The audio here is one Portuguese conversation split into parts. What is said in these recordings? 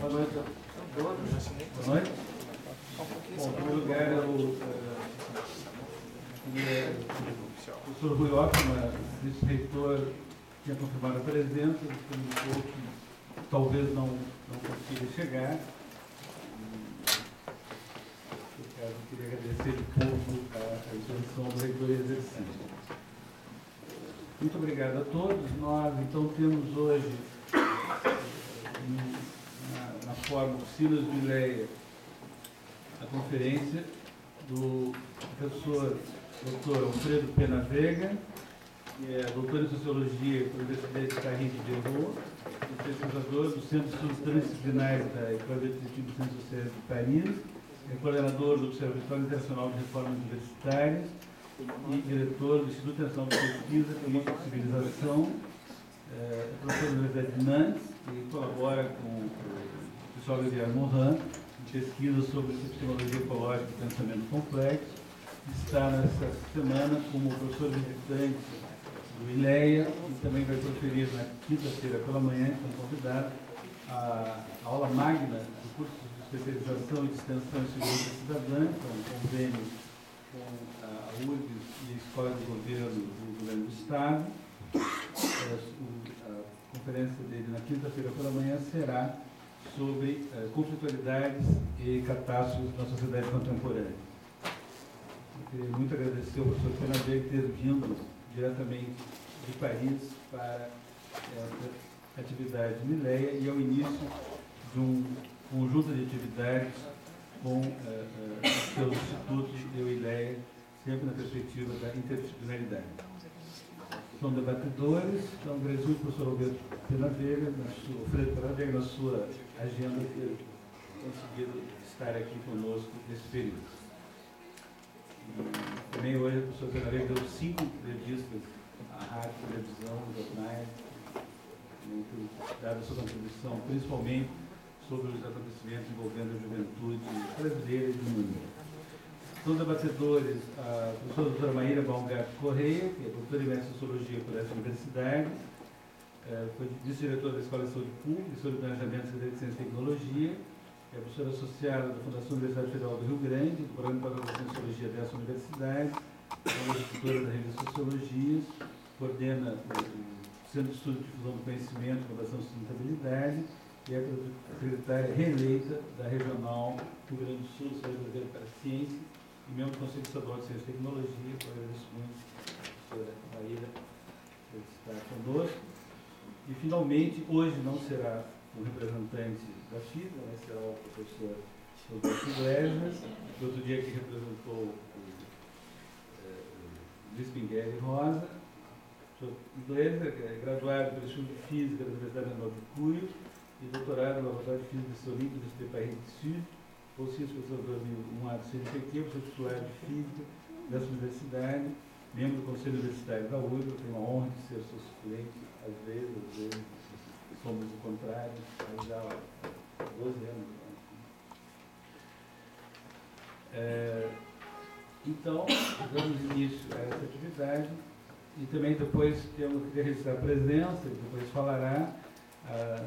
Boa noite a todos. Boa noite. Bom, em primeiro lugar, o professor Rui Ockmann, vice-reitor, tinha confirmado a presença, comunicou que talvez não consiga chegar. Por caso, eu queria agradecer de pouco a exposição do reitor em exercício. Muito obrigado a todos. Nós, então, temos hoje, na forma Oficinas do ILEA, a conferência do professor Dr. Alfredo Pena Veiga, que é doutor em Sociologia pela Universidade de Paris de Verrou, pesquisador do Centro de Estudos Transdisciplinares da École de Ciências Sociais de Paris, é coordenador do Observatório Internacional de Reformas Universitárias e diretor do Instituto Nacional de Pesquisa, Política e Civilização, é professor da Universidade de Nantes e colabora com o pessoal de Guilherme Morin em pesquisa sobre epistemologia ecológica e pensamento complexo. Está nessa semana como professor visitante do ILEA e também vai proferir na quinta-feira pela manhã, como convidado, a aula magna do curso de especialização e de extensão em segurança cidadã, com convênio com a URGS e a Escola de Governo do Governo do Estado. A conferência dele na quinta-feira pela manhã será sobre conflitualidades e catástrofes na sociedade contemporânea. Eu queria muito agradecer ao professor Pena Veiga ter vindo diretamente de Paris para essa atividade no ILEA e ao início de um conjunto de atividades com seus institutos e o ILEA, sempre na perspectiva da interdisciplinaridade. São debatedores, então agradeço muito ao professor Alfredo Pena Veiga, na sua agenda, ter conseguido estar aqui conosco nesse período. E também hoje o professor Pena Veiga deu 5 entrevistas à rádio, televisão, jornais, dado a sua contribuição, principalmente sobre os acontecimentos envolvendo a juventude brasileira e do mundo. São debatedores a professora doutora Maíra Baumgart Correia, que é doutora em mestre em Sociologia por essa universidade, foi vice-diretora da Escola de Saúde Pública, professora de Planejamento, Secretaria de Ciência e Tecnologia, é professora associada da Fundação Universidade Federal do Rio Grande, do Programa de Pós-Graduação em Sociologia dessa universidade, é editora da revista Sociologias, coordena o Centro de Estudo e Difusão do Conhecimento, Inovação e Sustentabilidade, e é a secretária reeleita da Regional Rio Grande do Sul, Sociedade Brasileira para a Ciência, e membro do Conselho Estadual de Ciência e Tecnologia. Eu agradeço muito a professora Maíra por estar conosco. E, finalmente, hoje não será o representante da FISA, mas será o professor Roberto Iglesias, que outro dia aqui representou o Luiz Pingueri Rosa. O professor Iglesias é graduado pelo Instituto de Física da Universidade Nacional de Cuyo e doutorado no Laboratório de Física de Solim, do Instituto Paris do Sul, bolsista professor 2001 do CNPq, professor titular de Física dessa universidade, membro do Conselho Universitário da URGS. Eu tenho a honra de ser seu suplente, às vezes somos o contrário, mas já há 12 anos. Então, damos início a essa atividade e também depois temos que registrar a presença, e depois falará a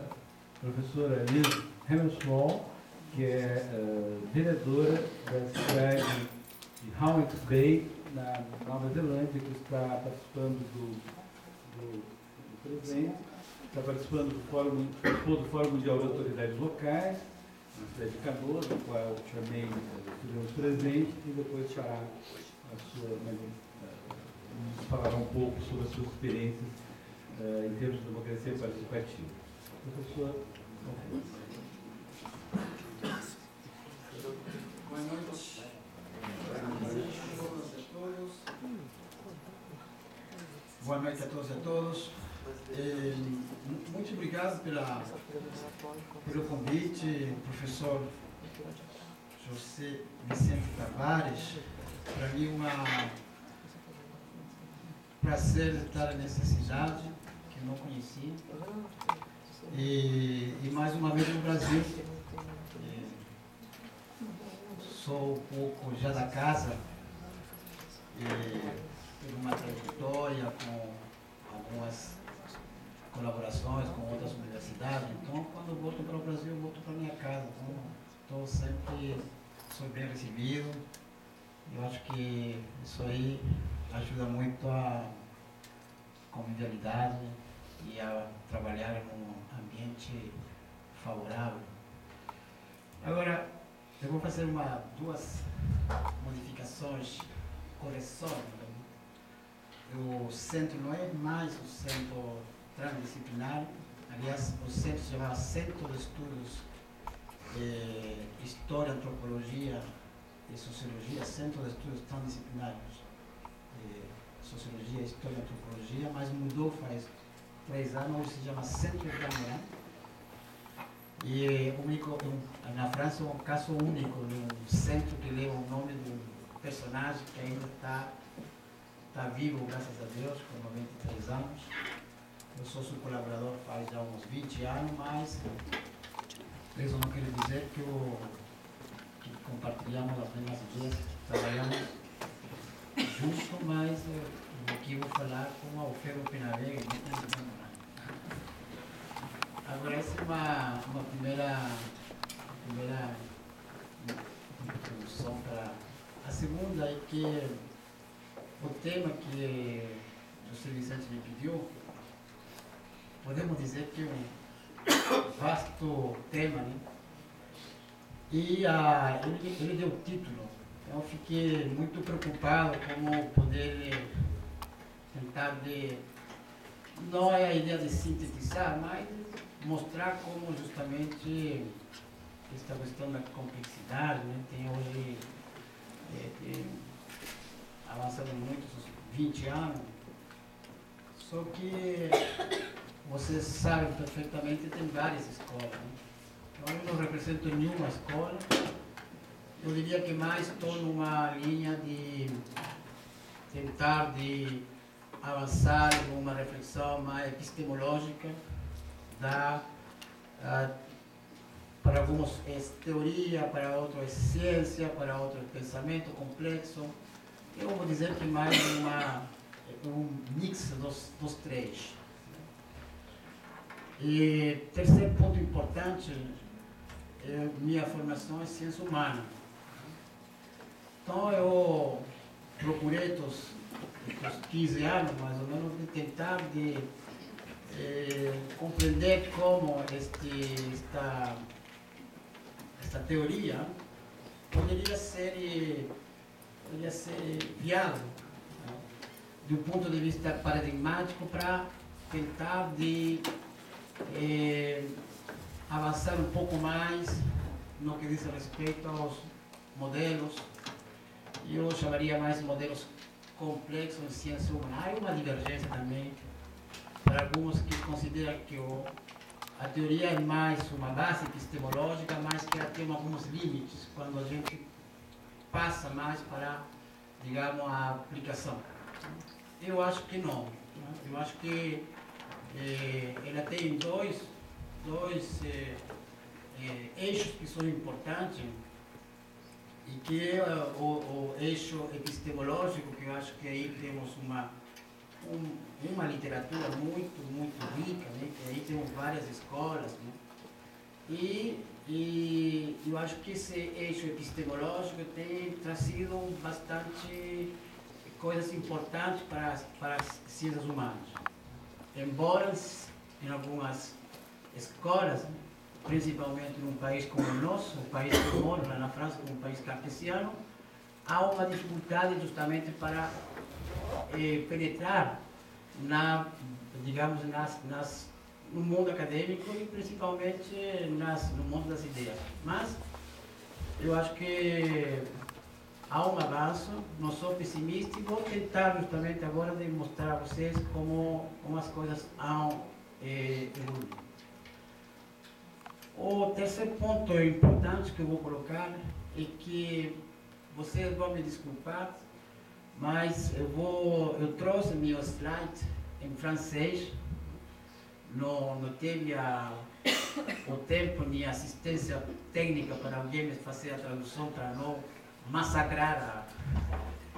professora Liz Hemmerswall, que é vereadora da cidade de Howick Bay, na Nova Zelândia, que está participando do presente, está participando do Fórum Mundial de Autoridades Locais, na cidade de Canoas, no qual também estivemos presentes, e depois fará nos falará um pouco sobre as suas experiências em termos de democracia participativa. Professor, boa noite. Boa noite a todos e a todos. Muito obrigado pelo convite, professor José Vicente Tavares. Para mim é um prazer estar nessa cidade que eu não conheci. E mais uma vez no Brasil. Sou um pouco já da casa, tenho uma trajetória com algumas colaborações com outras universidades, então quando eu volto para o Brasil, eu volto para minha sempre sou bem recebido. Eu acho que isso aí ajuda muito a convivialidade e a trabalhar num ambiente favorável. Agora, eu vou fazer duas modificações, correções. O centro não é mais o centro transdisciplinar, aliás, o centro se chama Centro de Estudos História, Antropologia e Sociologia, Centro de Estudos Transdisciplinários, Sociologia, História e Antropologia, mas mudou faz 3 anos, hoje se chama Centro de Camerã. E na França é um caso único de um centro que leva o nome de um personagem que ainda está vivo, graças a Deus, com 93 anos. Eu sou seu colaborador faz já uns 20 anos, mas isso não quer dizer que compartilhamos as mesmas ideias, que trabalhamos juntos, mas aqui vou falar com o Alfredo Penavega. Agora, essa é uma primeira introdução para a segunda, é que o tema que o Sr. Vicente me pediu, podemos dizer que é um vasto tema, né? E ele deu o título. Eu fiquei muito preocupado como poder tentar não é a ideia de sintetizar, mas mostrar como justamente esta questão da complexidade, né, tem hoje tem avançado muito, 20 anos, só que vocês sabem perfeitamente, tem várias escolas, né? Então eu não represento nenhuma escola, eu diria que mais estou numa linha de tentar de avançar numa reflexão mais epistemológica, para alguns é teoria, para outros é ciência, para outros é pensamento complexo. Eu vou dizer que mais um mix dos três. E terceiro ponto importante, minha formação é ciência humana. Então eu procurei os 15 anos, mais ou menos, de tentar compreender como esta teoria poderia ser viável, né, do ponto de vista paradigmático, para tentar avançar um pouco mais no que diz respeito aos modelos. Eu chamaria mais modelos complexos em ciência humana. Há uma divergência também para alguns que consideram que a teoria é mais uma base epistemológica, mas que ela tem alguns limites quando a gente passa mais para, digamos, a aplicação. Eu acho que não. Eu acho que ela tem dois eixos que são importantes, e que é o eixo epistemológico, que eu acho que aí temos uma literatura muito rica, né? Que aí temos várias escolas, né? E eu acho que esse eixo epistemológico tem trazido bastante coisas importantes para as ciências humanas. Embora em algumas escolas, principalmente num país como o nosso, o país que eu moro, lá na França, como um país cartesiano, há uma dificuldade justamente para penetrar no mundo acadêmico e principalmente no mundo das ideias. Mas eu acho que há um avanço, não sou pessimista, e vou tentar justamente agora demonstrar a vocês como as coisas hão evoluído. O terceiro ponto importante que eu vou colocar é que vocês vão me desculpar, mas eu trouxe meu slide em francês, não teve o tempo nem assistência técnica para alguém me fazer a tradução, para não massacrar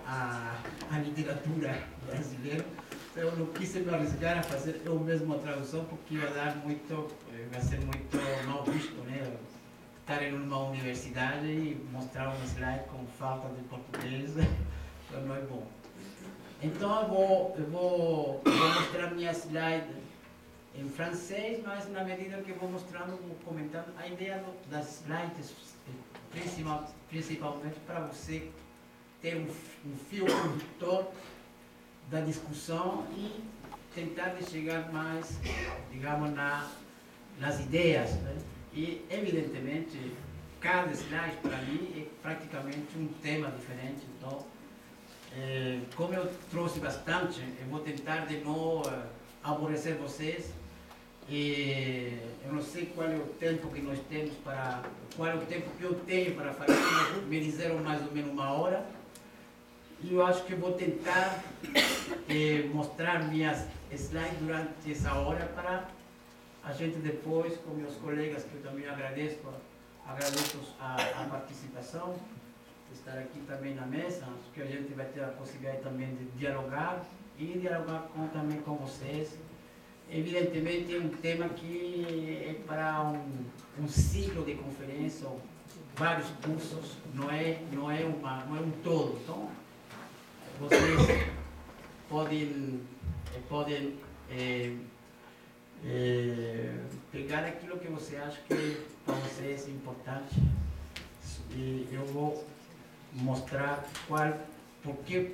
a literatura brasileira. Eu não quis me arriscar a fazer eu mesmo a tradução, porque vai ser muito mal visto, né? Estar em uma universidade universidade e mostrar um slide com falta de português não é bom. Então eu vou mostrar minha slide em francês, mas na medida que eu vou mostrando, vou comentando a ideia das slides, principalmente para você ter um fio condutor da discussão e tentar de chegar mais, digamos, nas ideias, né? E, evidentemente, cada slide, para mim, é praticamente um tema diferente. Então, como eu trouxe bastante, eu vou tentar de não aborrecer vocês. E eu não sei qual é o tempo que nós temos qual é o tempo que eu tenho para falar, me disseram mais ou menos 1 hora. E eu acho que eu vou tentar mostrar minhas slides durante essa hora para a gente depois, com meus colegas, que eu também agradeço a participação, estar aqui também na mesa, acho que a gente vai ter a possibilidade também de dialogar e dialogar também com vocês. Evidentemente é um tema que é para um ciclo de conferência, vários cursos, não é um todo. Então, vocês podem pegar aquilo que você acha que para vocês é importante e eu vou mostrar por que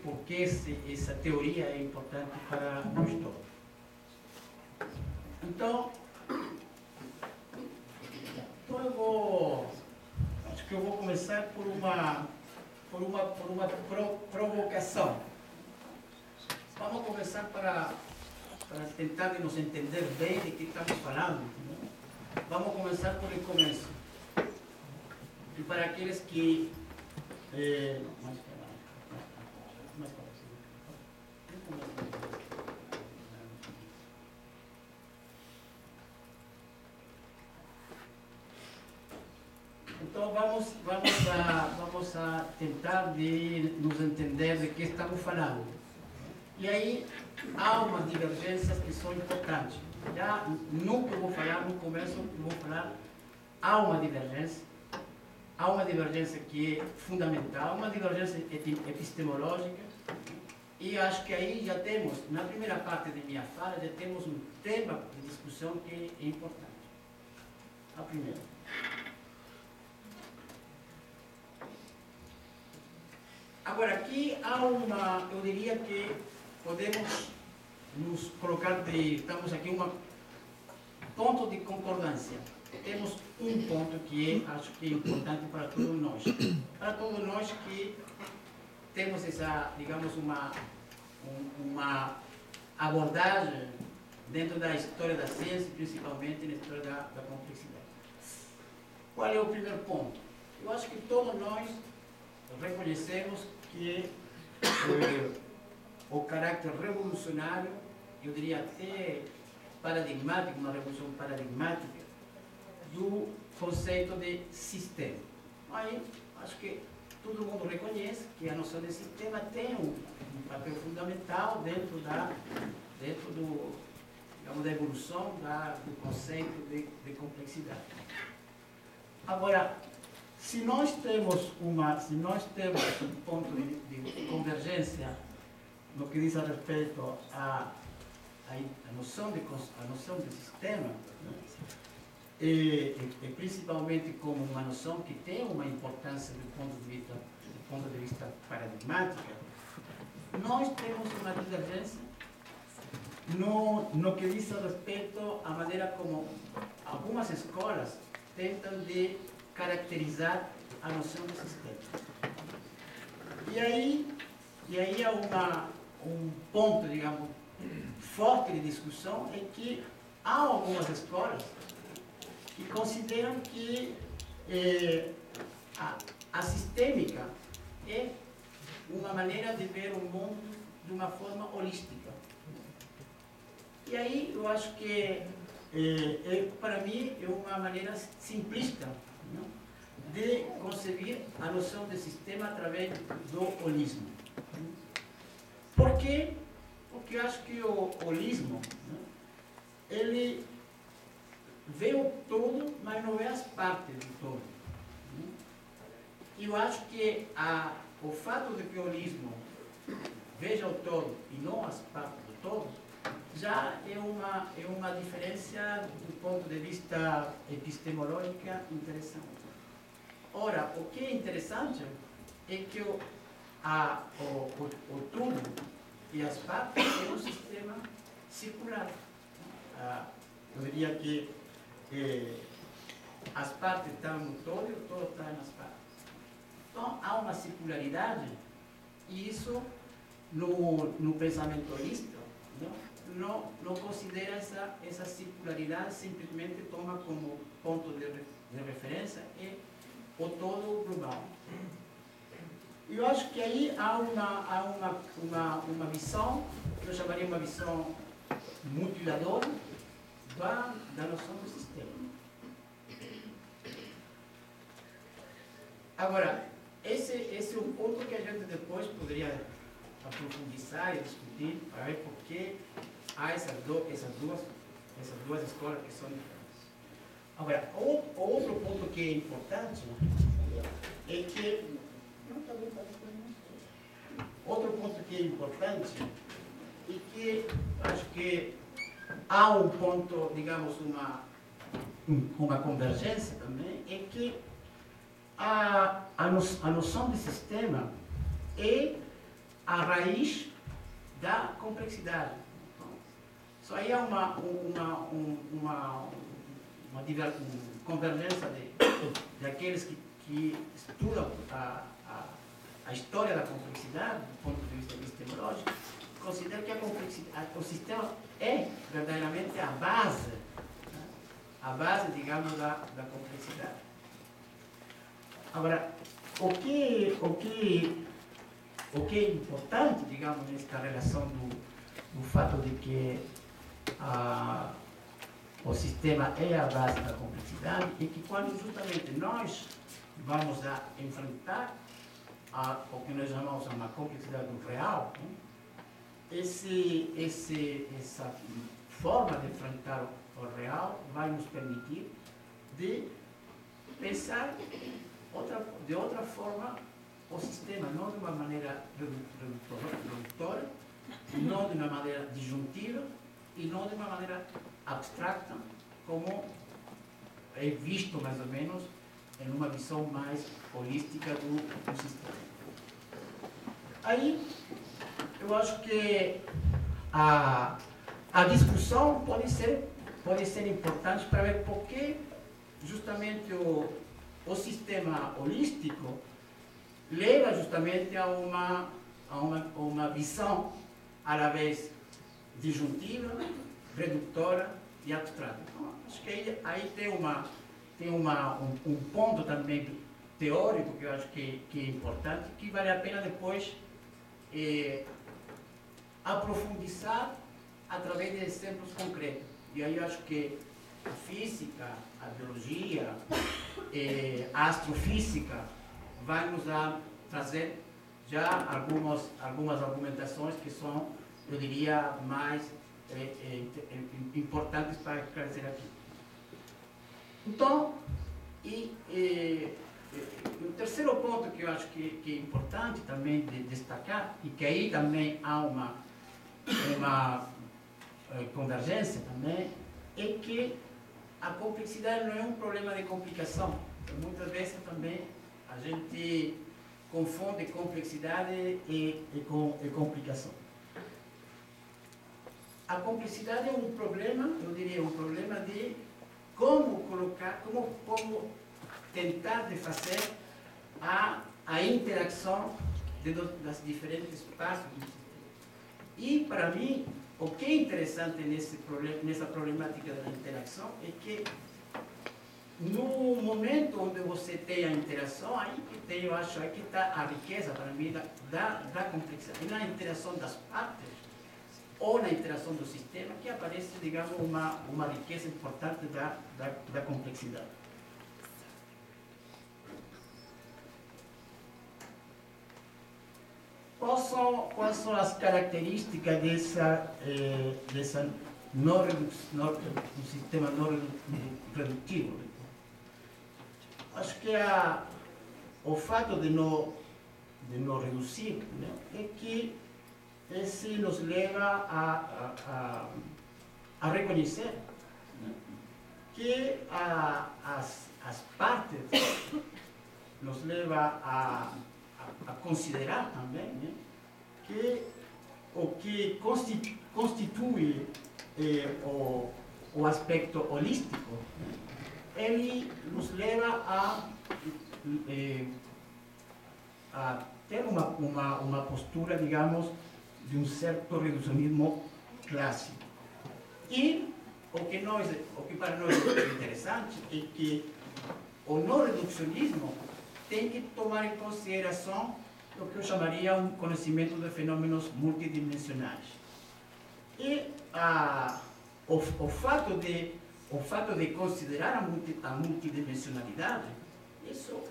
essa teoria é importante para nós todos. Então acho que eu vou começar por uma provocação. Vamos começar para tentar nos entender bem de que estamos falando. Né? Vamos começar por o começo. E para aqueles que então vamos a tentar de nos entender de que estamos falando. E aí há umas divergências que são importantes. Já no que eu vou falar, no começo eu vou falar, há uma divergência que é fundamental, uma divergência epistemológica, e acho que aí já temos, na primeira parte de minha fala, já temos um tema de discussão que é importante. A primeira. Agora, aqui há eu diria que podemos nos colocar estamos aqui ponto de concordância. Temos um ponto que acho que é importante para todos nós. Para todos nós que temos essa, digamos, uma abordagem dentro da história da ciência, principalmente na história da complexidade. Qual é o primeiro ponto? Eu acho que todos nós reconhecemos que o caráter revolucionário, eu diria até paradigmático, uma revolução paradigmática, do conceito de sistema. Aí, acho que todo mundo reconhece que a noção de sistema tem um papel fundamental dentro da evolução do conceito de complexidade. Agora, se nós temos um ponto de convergência no que diz a respeito à noção de sistema, e principalmente como uma noção que tem uma importância do ponto de vista paradigmático, nós temos uma divergência no que diz a respeito à maneira como algumas escolas tentam de caracterizar a noção de sistema. E aí há um ponto, digamos, forte de discussão é que há algumas escolas que consideram que a sistêmica é uma maneira de ver o mundo de uma forma holística. E aí eu acho que, para mim, é uma maneira simplista, não? De conceber a noção de sistema através do holismo. Por quê? Porque eu acho que o holismo, né, ele vê o todo, mas não vê as partes do todo. Né? eu acho que o fato de que o holismo veja o todo e não as partes do todo, já é uma diferença do ponto de vista epistemológico interessante. Ora, o que é interessante é que o tudo e as partes é um sistema circular. Eu diria que as partes estão no todo e o todo está nas partes. Então, há uma circularidade e isso, no pensamento holístico, não considera essa circularidade, simplesmente toma como ponto de referência o todo global. Eu acho que aí há uma visão, que eu chamaria uma visão mutiladora da noção do sistema. Agora, esse é um ponto que a gente depois poderia aprofundizar e discutir para ver por que há essas duas escolas que são diferentes. Agora, outro ponto que é importante é que acho que há um ponto, digamos, uma convergência também, é que a noção de sistema é a raiz da complexidade. Isso aí é uma convergência daqueles que estudam a história da complexidade, do ponto de vista epistemológico, consideram que o sistema é verdadeiramente a base, digamos, da complexidade. Agora, o que é importante, digamos, nesta relação do fato de que o sistema é a base da complexidade é que quando justamente nós vamos a enfrentar o que nós chamamos de uma complexidade do real, essa forma de enfrentar o real vai nos permitir de pensar de outra forma o sistema, não de uma maneira redutora, não de uma maneira disjuntiva e não de uma maneira abstracta, como é visto mais ou menos em uma visão mais holística do sistema. Aí, eu acho que a discussão pode ser importante para ver por que justamente o sistema holístico leva justamente a uma visão à la vez disjuntiva, redutora e abstrata. Então, acho que aí tem um ponto também teórico que eu acho que é importante, que vale a pena depois aprofundizar através de exemplos concretos. E aí eu acho que a física, a biologia, a astrofísica vai nos trazer já algumas argumentações que são, eu diria, mais importantes para esclarecer aqui. Então, o terceiro ponto que eu acho que é importante também de destacar, e que aí também há uma convergência também, é que a complexidade não é um problema de complicação. Muitas vezes também a gente confunde complexidade e complicação. A complexidade é um problema, eu diria, um problema de como tentar de fazer a interação das diferentes partes do sistema. E, para mim, o que é interessante nessa problemática da interação é que, no momento onde você tem a interação, aí que tem, eu acho, aí que está a riqueza, para mim, da complexidade. E na interação das partes, ou na interação do sistema, que aparece, digamos, uma riqueza importante da complexidade. Quais são as características dessa do sistema não redutivo? Acho que o fato de não reduzir, né, é que esse nos leva a reconhecer, né, que as partes nos leva a considerar também, né, que o que constitui o aspecto holístico, né, ele nos leva a ter uma postura, digamos, de um certo reducionismo clássico. E o que para nós é interessante é que o não reducionismo tem que tomar em consideração o que eu chamaria um conhecimento de fenômenos multidimensionais. E o fato de considerar a multidimensionalidade, isso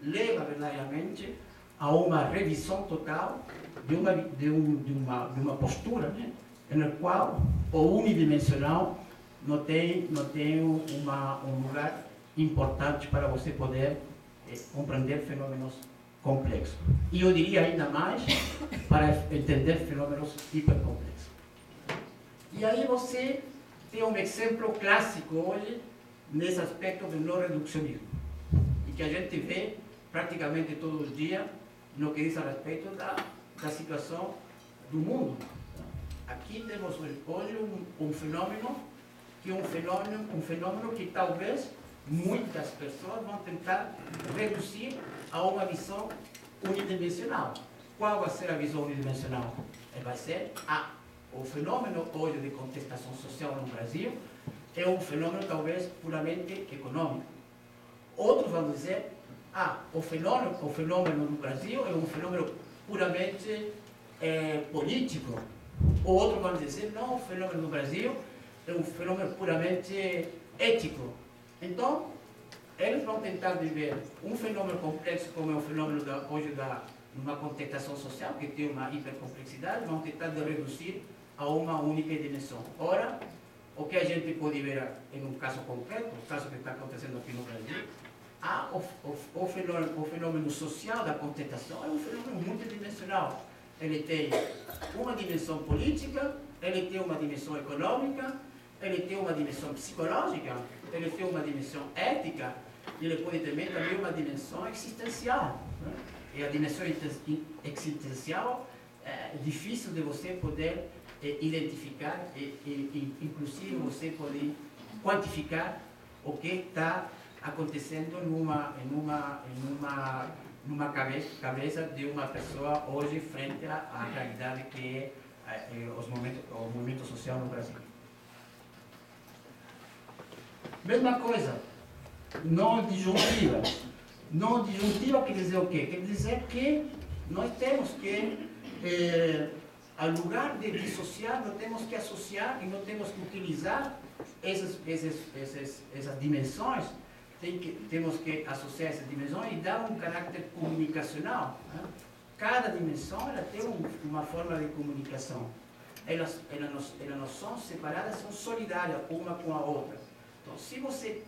leva verdadeiramente a uma revisão total de uma postura, né, na qual o unidimensional não tem um lugar importante para você poder compreender fenômenos complexos. E eu diria ainda mais para entender fenômenos hipercomplexos. E aí você tem um exemplo clássico hoje nesse aspecto do não reducionismo, e que a gente vê praticamente todos os dias no que diz a respeito da situação do mundo. Aqui temos hoje um fenômeno que é um fenômeno que talvez muitas pessoas vão tentar reduzir a uma visão unidimensional. Qual vai ser a visão unidimensional? Vai ser o fenômeno hoje de contestação social no Brasil é um fenômeno talvez puramente econômico. Outros vão dizer, o fenômeno no Brasil é um fenômeno puramente político. Outros vão dizer, não, o fenômeno no Brasil é um fenômeno puramente ético. Então, eles vão tentar viver um fenômeno complexo como é o fenômeno hoje numa contestação social, que tem uma hipercomplexidade, vão tentar reduzir a uma única dimensão. Ora, o que a gente pode ver em um caso concreto, o caso que está acontecendo aqui no Brasil, o fenômeno social da contestação é um fenômeno multidimensional. Ele tem uma dimensão política, ele tem uma dimensão econômica, ele tem uma dimensão psicológica, ele tem uma dimensão ética, e ele pode ter também uma dimensão existencial. Né? E a dimensão existencial é difícil de você poder identificar e inclusive você poder quantificar o que está acontecendo numa cabeça de uma pessoa hoje frente à realidade que é o movimento social no Brasil. Mesma coisa, não disjuntiva. Não disjuntiva quer dizer o quê? Quer dizer que nós temos que, ao lugar de dissociar, nós temos que associar e nós temos que utilizar essas dimensões, temos que associar essas dimensões e dar um caráter comunicacional. Né? Cada dimensão ela tem uma forma de comunicação. Elas não são separadas, são solidárias uma com a outra. Então, se você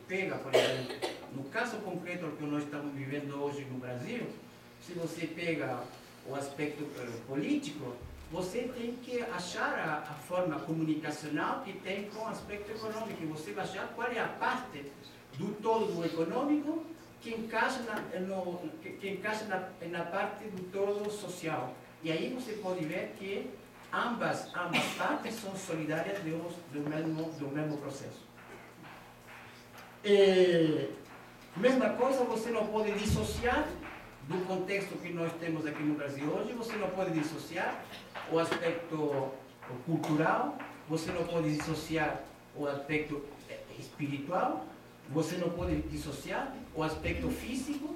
pega, por exemplo, no caso concreto que nós estamos vivendo hoje no Brasil, se você pega o aspecto político, você tem que achar a forma comunicacional que tem com o aspecto econômico. E você vai achar qual é a parte do todo do econômico que encaixa na parte do todo social. E aí você pode ver que ambas partes são solidárias do mesmo processo. Mesma coisa, você não pode dissociar do contexto que nós temos aqui no Brasil hoje, você não pode dissociar o aspecto cultural, você não pode dissociar o aspecto espiritual, você não pode dissociar o aspecto físico,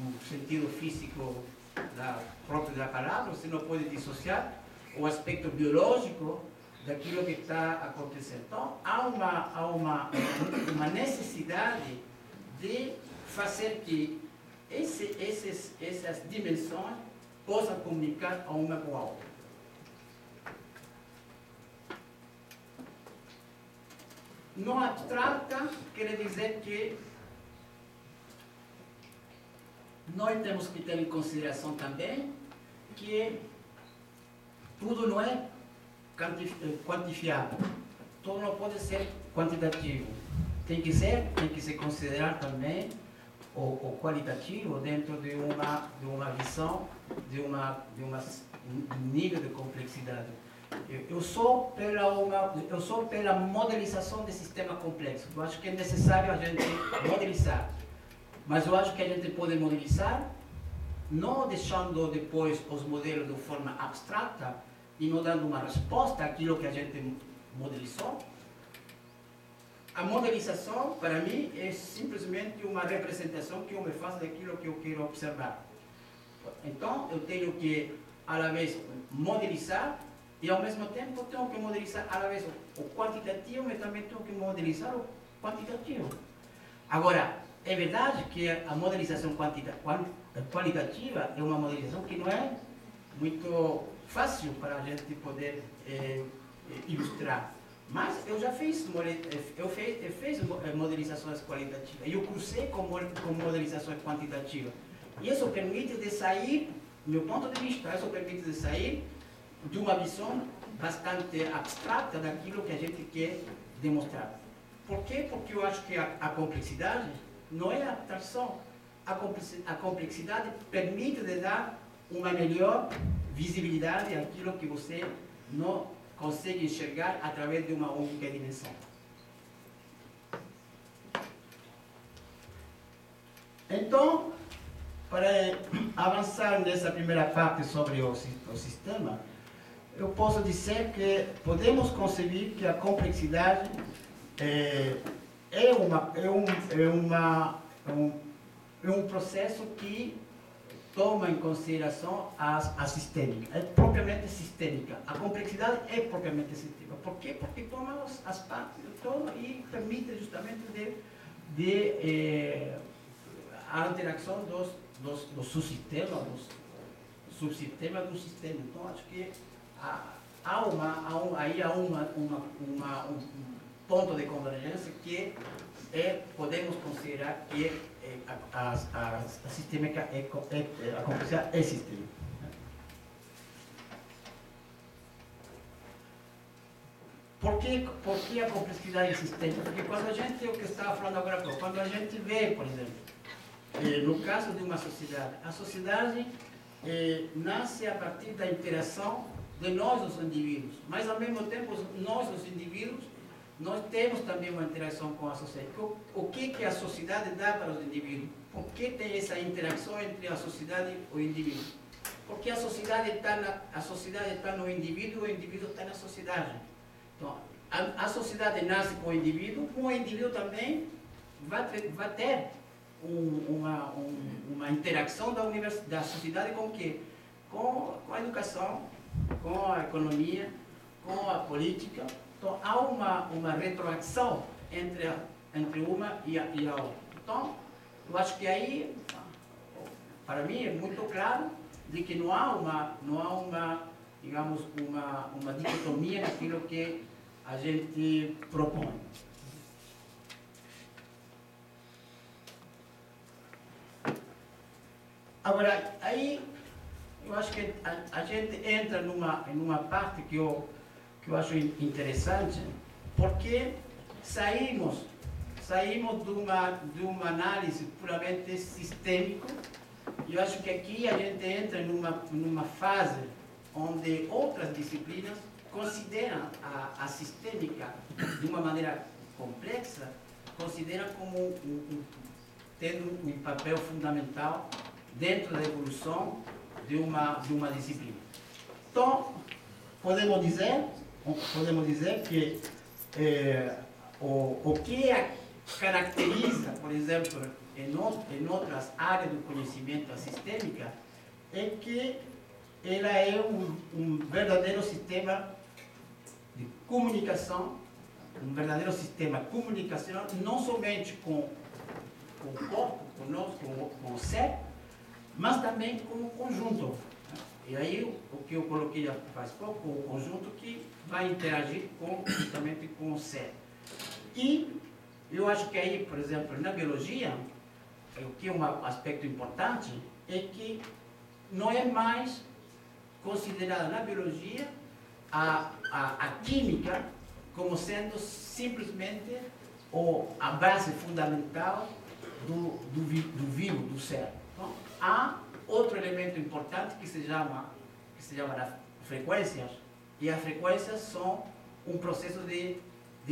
no sentido físico próprio da palavra, você não pode dissociar o aspecto biológico daquilo que está acontecendo. Então, há uma necessidade de fazer que essas dimensões possam comunicar uma com a outra. Não abstrata quer dizer que nós temos que ter em consideração também que tudo não é quantifiável, tudo não pode ser quantitativo. Tem que se considerar também o qualitativo dentro de uma visão, de um nível de complexidade. Eu sou pela modelização de sistema complexo. Eu acho que é necessário a gente modelizar, mas eu acho que a gente pode modelizar não deixando depois os modelos de forma abstrata e não dando uma resposta àquilo que a gente modelizou. A modelização, para mim, é simplesmente uma representação que eu me faço daquilo que eu quero observar. Então, eu tenho que, à la vez, modelizar e, ao mesmo tempo, tenho que modelizar, à la vez, o quantitativo, mas também tenho que modelizar o quantitativo. Agora, é verdade que a modelização qualitativa é uma modelização que não é muito fácil para a gente poder ilustrar. Mas eu já fiz modelizações qualitativas e eu cruzei com modelizações quantitativas. E isso permite de sair, do meu ponto de vista, isso permite de sair de uma visão bastante abstrata daquilo que a gente quer demonstrar. Por quê? Porque eu acho que a complexidade não é abstração. A complexidade permite de dar uma melhor visibilidade àquilo que você não consegue enxergar através de uma única dimensão. Então, para avançar nessa primeira parte sobre o sistema, eu posso dizer que podemos conceber que a complexidade é um processo que toma em consideração a sistêmica, é propriamente sistêmica. A complexidade é propriamente sistêmica. Por quê? Porque toma as partes do todo e permite justamente a interação dos subsistemas, dos subsistemas do sistema. Então, acho que há um ponto de convergência que podemos considerar que a sistêmica a complexidade é sistêmica. Por que a complexidade é sistêmica? Porque quando a gente, o que eu estava falando agora, quando a gente vê, por exemplo, no caso de uma sociedade, a sociedade nasce a partir da interação de nós, os indivíduos, mas ao mesmo tempo, nós, os indivíduos, nós temos também uma interação com a sociedade. O que a sociedade dá para os indivíduos? Por que tem essa interação entre a sociedade e o indivíduo? Porque a sociedade está no indivíduo e o indivíduo está na sociedade. Então, a sociedade nasce com o indivíduo também vai ter uma interação da sociedade com o quê? Com a educação, com a economia, com a política. Então, há uma retroação entre uma e a outra. Então, eu acho que aí, para mim, é muito claro de que não há uma dicotomia naquilo que a gente propõe. Agora, aí, eu acho que a gente entra numa parte que eu acho interessante, porque saímos de uma análise puramente sistêmica, e eu acho que aqui a gente entra numa fase onde outras disciplinas consideram a sistêmica de uma maneira complexa, consideram como tendo um papel fundamental dentro da evolução de uma disciplina. Então, podemos dizer que o que caracteriza, por exemplo, em outras áreas do conhecimento sistêmica, é que ela é um verdadeiro sistema de comunicação, um verdadeiro sistema comunicacional, não somente com o corpo, com o ser, mas também com o conjunto. E aí, o que eu coloquei faz pouco, o conjunto que vai interagir justamente com o ser. E eu acho que aí, por exemplo, na biologia, o que é um aspecto importante, é que não é mais considerada na biologia a química como sendo simplesmente a base fundamental do vivo, do ser. Então, há outro elemento importante que se chama frequências, e as frequências são um processo de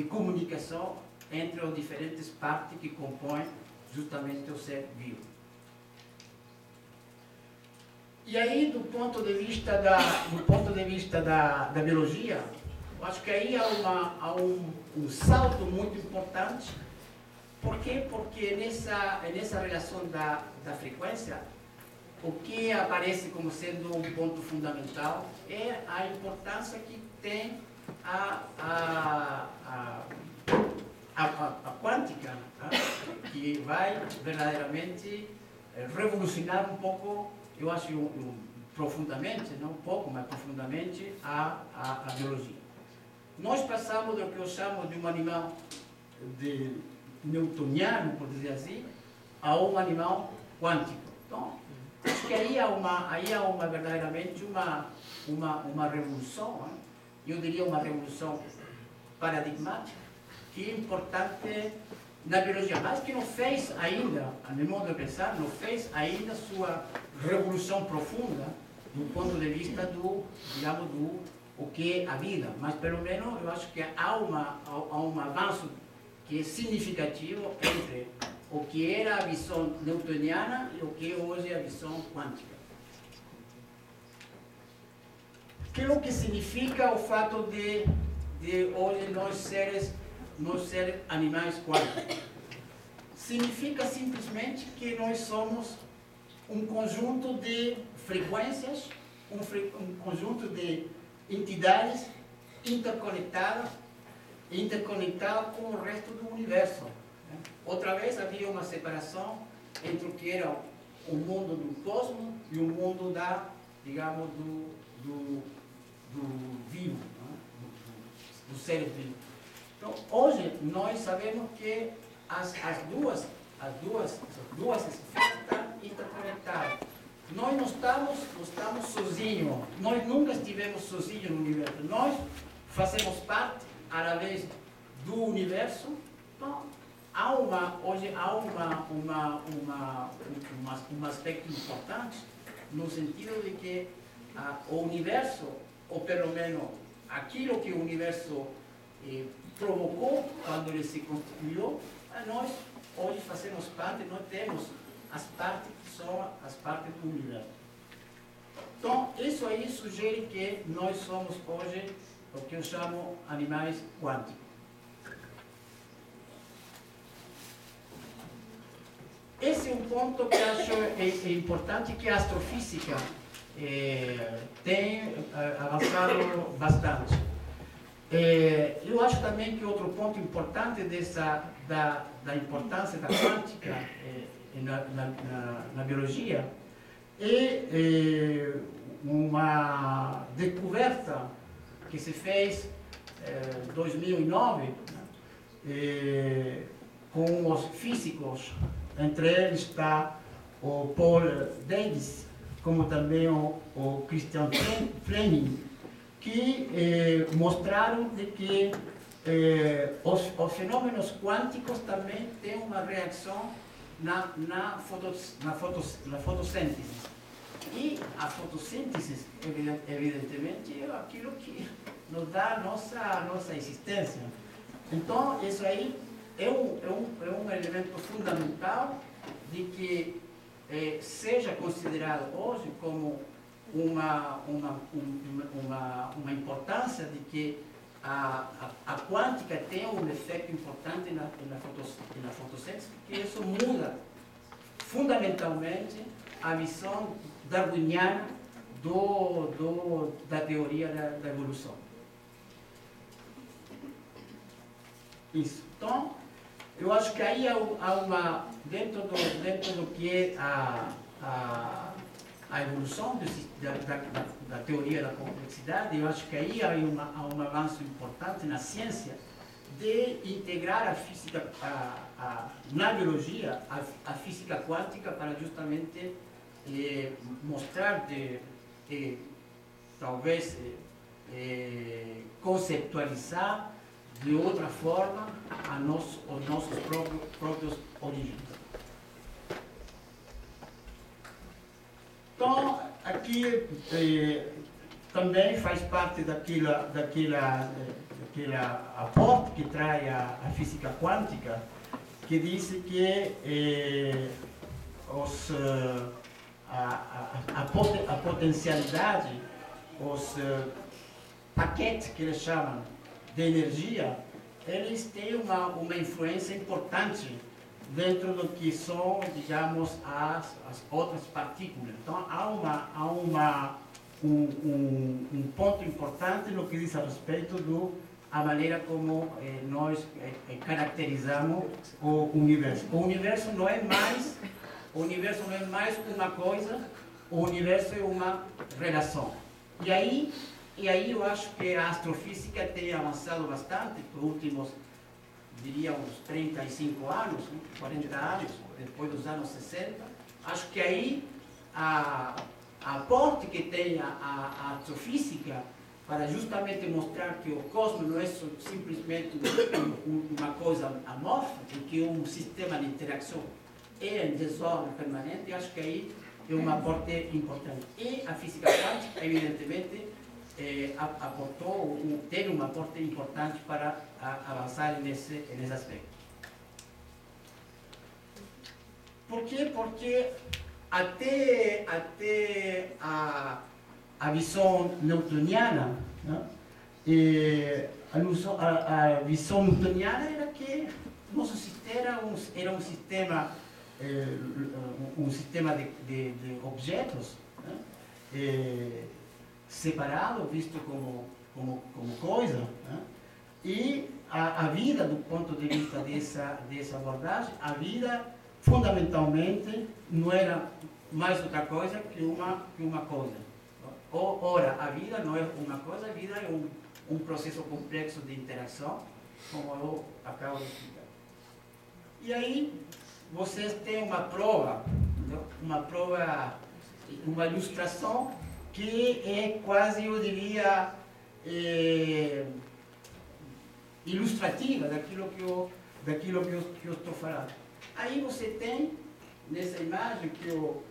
comunicação entre as diferentes partes que compõem justamente o ser vivo. E aí, do ponto de vista da biologia, eu acho que aí há um salto muito importante. Por quê? Porque nessa relação da frequência, o que aparece como sendo um ponto fundamental é a importância que tem a quântica, tá? Que vai verdadeiramente revolucionar um pouco, eu acho, profundamente, não um pouco, mas profundamente, a biologia. Nós passamos do que eu chamo de um animal newtoniano, por dizer assim, a um animal quântico. Então, acho que aí há verdadeiramente uma revolução, né? Eu diria uma revolução paradigmática, que é importante na biologia, mas que não fez ainda, no meu modo de pensar, não fez ainda sua revolução profunda do ponto de vista digamos, o que é a vida. Mas, pelo menos, eu acho que há um avanço que é significativo entre o que era a visão newtoniana e o que hoje é a visão quântica. Que é o que significa o fato de hoje nós ser animais quânticos? Significa simplesmente que nós somos um conjunto de frequências, um conjunto de entidades interconectadas com o resto do universo. Outra vez havia uma separação entre o que era o mundo do cosmos e o mundo digamos, do vivo, do ser vivo. Então, hoje nós sabemos que as duas esferas estão interconectadas. Nós não estamos sozinhos, nós nunca estivemos sozinhos no universo. Nós fazemos parte, através do universo. Então, hoje há um aspecto importante, no sentido de que o universo, ou pelo menos aquilo que o universo provocou quando ele se constituiu, nós hoje fazemos parte, nós temos as partes que são as partes do universo. Então, isso aí sugere que nós somos hoje o que eu chamo animais quânticos. Esse é um ponto que acho importante, que a astrofísica tem avançado bastante. Eu acho também que outro ponto importante da importância da quântica na biologia é uma descoberta que se fez em 2009 com os físicos. Entre eles está o Paul Davies, como também o Christian Fleming, que mostraram de que os fenômenos quânticos também têm uma reação na fotossíntese. E a fotossíntese, evidentemente, é aquilo que nos dá a nossa existência. Então, isso aí é um elemento fundamental de que seja considerado hoje como uma importância de que a quântica tem um efeito importante na fotossíntese, porque isso muda fundamentalmente a visão darwiniana da teoria da evolução. Isso. Então, eu acho que aí há dentro do que é a evolução da teoria da complexidade, eu acho que aí há um avanço importante na ciência, de integrar a física, na biologia, a física quântica para justamente mostrar, talvez conceptualizar de outra forma os nossos próprios origens. Então, aqui também faz parte daquele aporte que traz a física quântica, que diz que a potencialidade, os paquetes que eles chamam de energia, eles têm uma influência importante dentro do que são, digamos, as outras partículas. Então, há um ponto importante no que diz a respeito da maneira como nós caracterizamos o universo. O universo não é mais uma coisa, o universo é uma relação. E aí eu acho que a astrofísica tem avançado bastante nos últimos, diria, uns 35 anos, 40 anos, depois dos anos 60. Acho que aí a aporte que tem a astrofísica para justamente mostrar que o cosmos não é simplesmente uma coisa amorfa, que é um sistema de interação em desordem permanente, acho que aí é um aporte importante. E a física quântica, evidentemente, teve um aporte importante para avançar nesse aspecto. Por quê? Porque até a visão newtoniana, né? A visão newtoniana era que nosso sistema era um sistema de objetos, né? Separado, visto como coisa, né? E a vida, do ponto de vista dessa abordagem, a vida fundamentalmente não era mais outra coisa que uma coisa. Ora, a vida não é uma coisa, a vida é um processo complexo de interação, como eu acabo de explicar. E aí, vocês têm uma prova, uma ilustração que é quase, eu diria, ilustrativa daquilo que eu estou falando. Aí você tem, nessa imagem que eu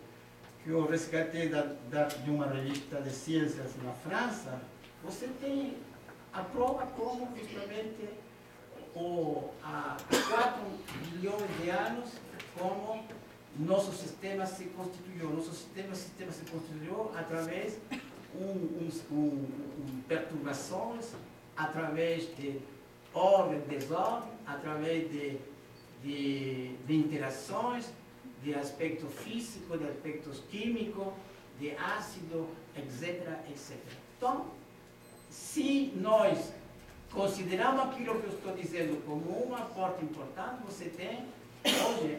resgatei de uma revista de ciências na França, você tem a prova como justamente há 4 bilhões de anos, como nosso sistema se constituiu. Nosso sistema se constituiu através de perturbações, através de ordem, desordem, através de interações, de aspecto físico, de aspectos químicos, de ácido, etc, etc. Então, se nós consideramos aquilo que eu estou dizendo como um aporte importante, você tem hoje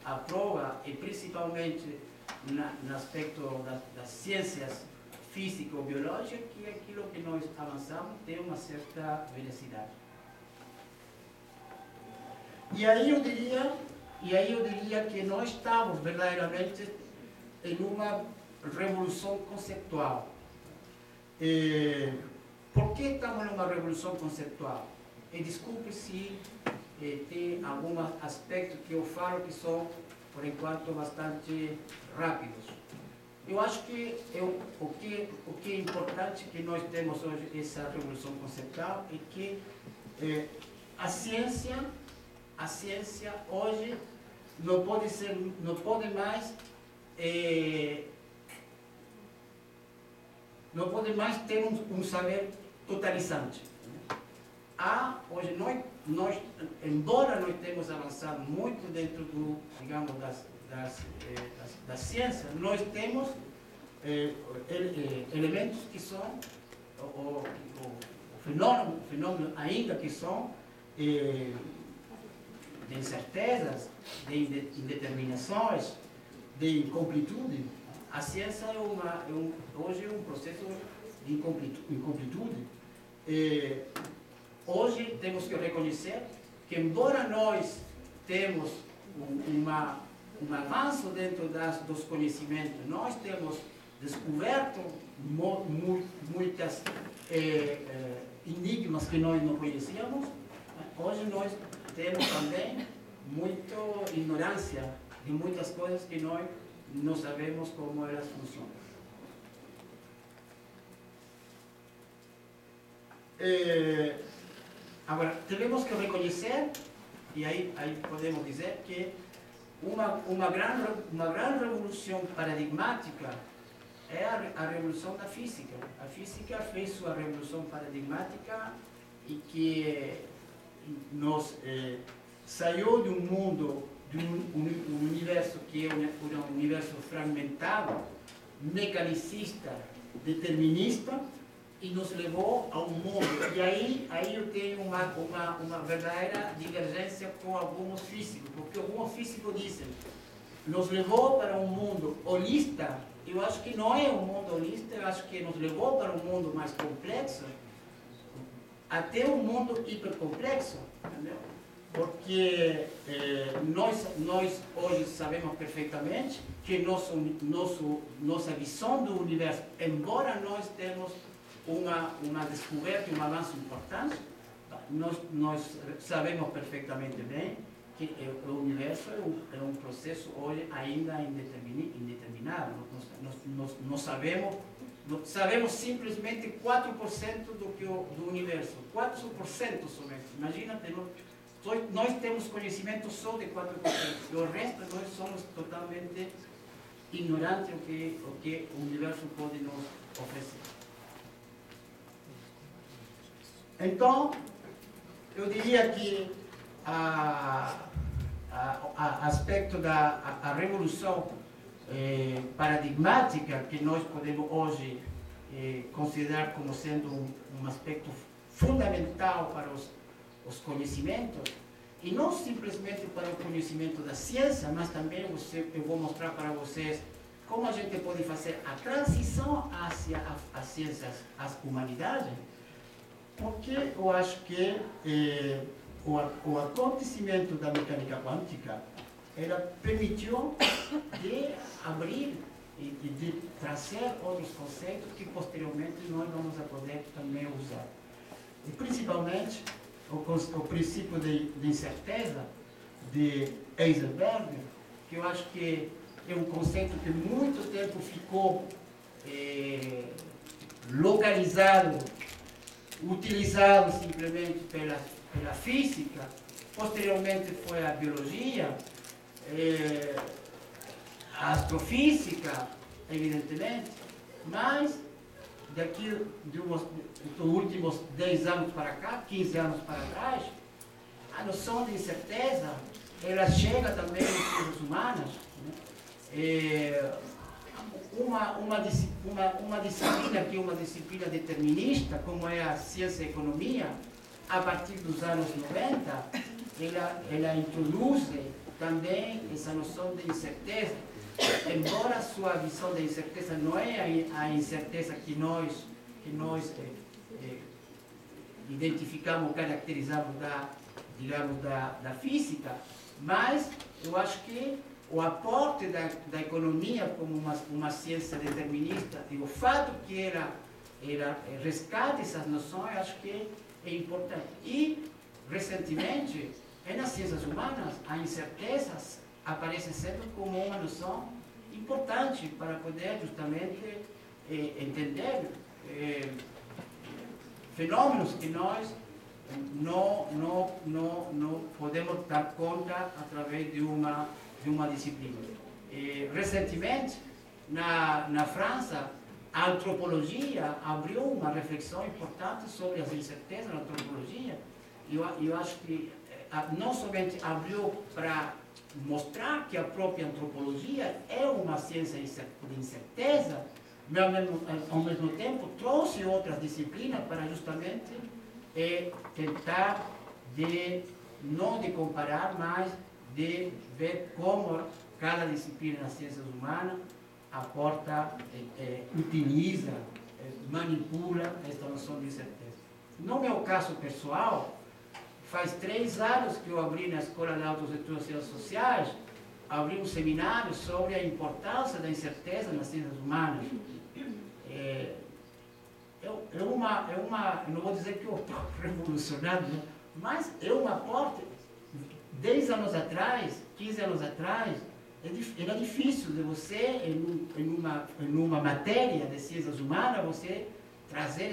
a prova, e principalmente no aspecto das ciências físico-biológicas, que aquilo que nós avançamos tem uma certa velocidade. E aí eu diria que nós estamos verdadeiramente em uma revolução conceitual. Por que estamos numa revolução conceitual? E desculpe se tem alguns aspectos que eu falo que são, por enquanto, bastante rápidos. Eu acho que o que é importante que nós temos hoje, essa revolução conceitual, é que a ciência hoje não pode mais ter um saber totalizante. Hoje embora nós tenhamos avançado muito dentro digamos, da ciência, nós temos elementos que são o fenômeno ainda que são de incertezas, de indeterminações, de incompletude. A ciência hoje é um processo de incompletude. hoje temos que reconhecer que, embora nós temos um avanço dentro dos conhecimentos, nós temos descoberto muitas enigmas que nós não conhecíamos, hoje nós temos também muita ignorância de muitas coisas que nós não sabemos como elas funcionam. Agora, devemos que reconhecer, e aí podemos dizer que uma grande revolução paradigmática é a revolução da física. A física fez sua revolução paradigmática e que nos saiu de um mundo, de um universo que é um universo fragmentado, mecanicista, determinista, e nos levou a um mundo. E aí eu tenho uma verdadeira divergência com alguns físicos, porque alguns físicos dizem nos levou para um mundo holista. Eu acho que não é um mundo holista, eu acho que nos levou para um mundo mais complexo, até um mundo hipercomplexo, entendeu? Porque nós hoje sabemos perfeitamente que nossa visão do universo, embora nós temos uma descoberta e um avanço importante, nós sabemos perfeitamente bem que o universo é um processo hoje ainda indeterminado. Nós sabemos simplesmente 4% do universo, 4% somente. Imagina, nós temos conhecimento só de 4%, e o resto nós somos totalmente ignorantes do que o universo pode nos oferecer. Então, eu diria que aspecto da revolução paradigmática, que nós podemos hoje considerar como sendo um aspecto fundamental para os conhecimentos, e não simplesmente para o conhecimento da ciência, mas também eu vou mostrar para vocês como a gente pode fazer a transição hacia as ciências, as humanidades, porque eu acho que o acontecimento da mecânica quântica, ela permitiu de abrir e de trazer outros conceitos que posteriormente nós vamos a poder também usar. E principalmente o princípio de incerteza de Heisenberg, que eu acho que é um conceito que muito tempo ficou localizado, utilizado simplesmente pela física, posteriormente foi a biologia, a astrofísica, evidentemente, mas daqui dos últimos 10 anos para cá, 15 anos para trás, a noção de incerteza, ela chega também nas ciências humanas, né? Uma disciplina que é uma disciplina determinista, como é a ciência e a economia, a partir dos anos 90, ela introduz também essa noção de incerteza, embora a sua visão de incerteza não é a incerteza que nós identificamos, caracterizamos da física, mas eu acho que o aporte da economia como uma ciência determinista e o fato que ela resgate essas noções, acho que é importante. E, recentemente, nas ciências humanas, a incerteza aparece sempre como uma noção importante para poder justamente entender fenômenos que nós não podemos dar conta através de uma disciplina. Recentemente, na França, a antropologia abriu uma reflexão importante sobre as incertezas na antropologia. Eu acho que não somente abriu para mostrar que a própria antropologia é uma ciência de incerteza, mas ao mesmo tempo trouxe outras disciplinas para justamente tentar não de comparar, mas de ver como cada disciplina das ciências humanas aporta, utiliza, manipula esta noção de incerteza. No meu caso pessoal, faz 3 anos que eu abri na Escola de Altos Estudos Ciências Sociais, abri um seminário sobre a importância da incerteza nas ciências humanas. Não vou dizer que eu estou revolucionando, mas é uma porta. 10 anos atrás, 15 anos atrás, era difícil de você, em uma matéria de ciências humanas, você trazer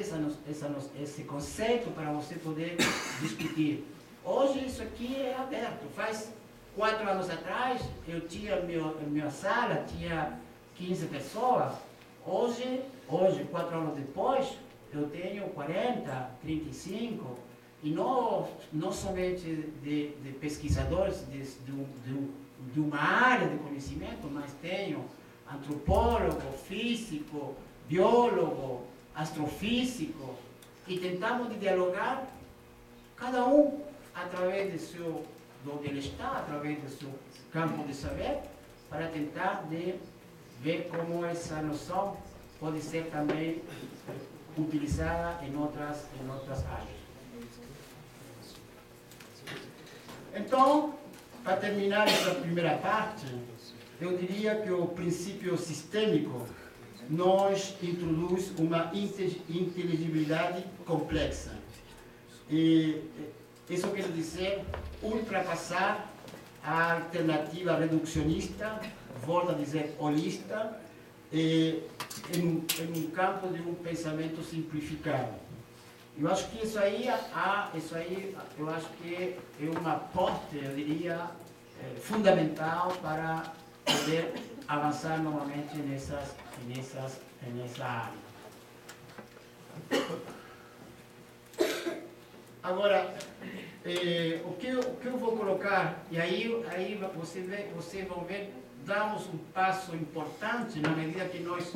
esse conceito para você poder discutir. Hoje isso aqui é aberto. Faz 4 anos atrás, eu tinha minha sala, tinha 15 pessoas. Hoje, 4 anos depois, eu tenho 40, 35, e não somente de pesquisadores de uma área de conhecimento, mas tenho antropólogo, físico, biólogo, astrofísico, e tentamos dialogar, cada um através de onde ele está, através do seu campo de saber, para tentar ver como essa noção pode ser também utilizada em outras áreas. Então, para terminar essa primeira parte, eu diria que o princípio sistêmico nos introduz uma inteligibilidade complexa. E isso quer dizer ultrapassar a alternativa reducionista, volto a dizer holista, em um campo de um pensamento simplificado. Eu acho que isso aí eu acho que é uma porta, eu diria, fundamental para poder avançar novamente nessa área. Agora, o que eu vou colocar, e aí vocês vão ver, damos um passo importante na medida que nós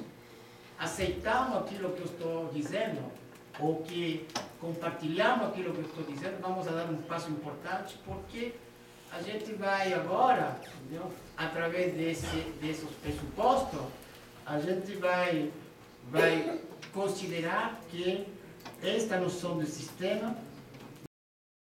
aceitamos aquilo que eu estou dizendo, ou que compartilhamos aquilo que eu estou dizendo, vamos a dar um passo importante, porque a gente vai agora, entendeu? Através desses pressupostos, a gente vai considerar que esta noção de sistema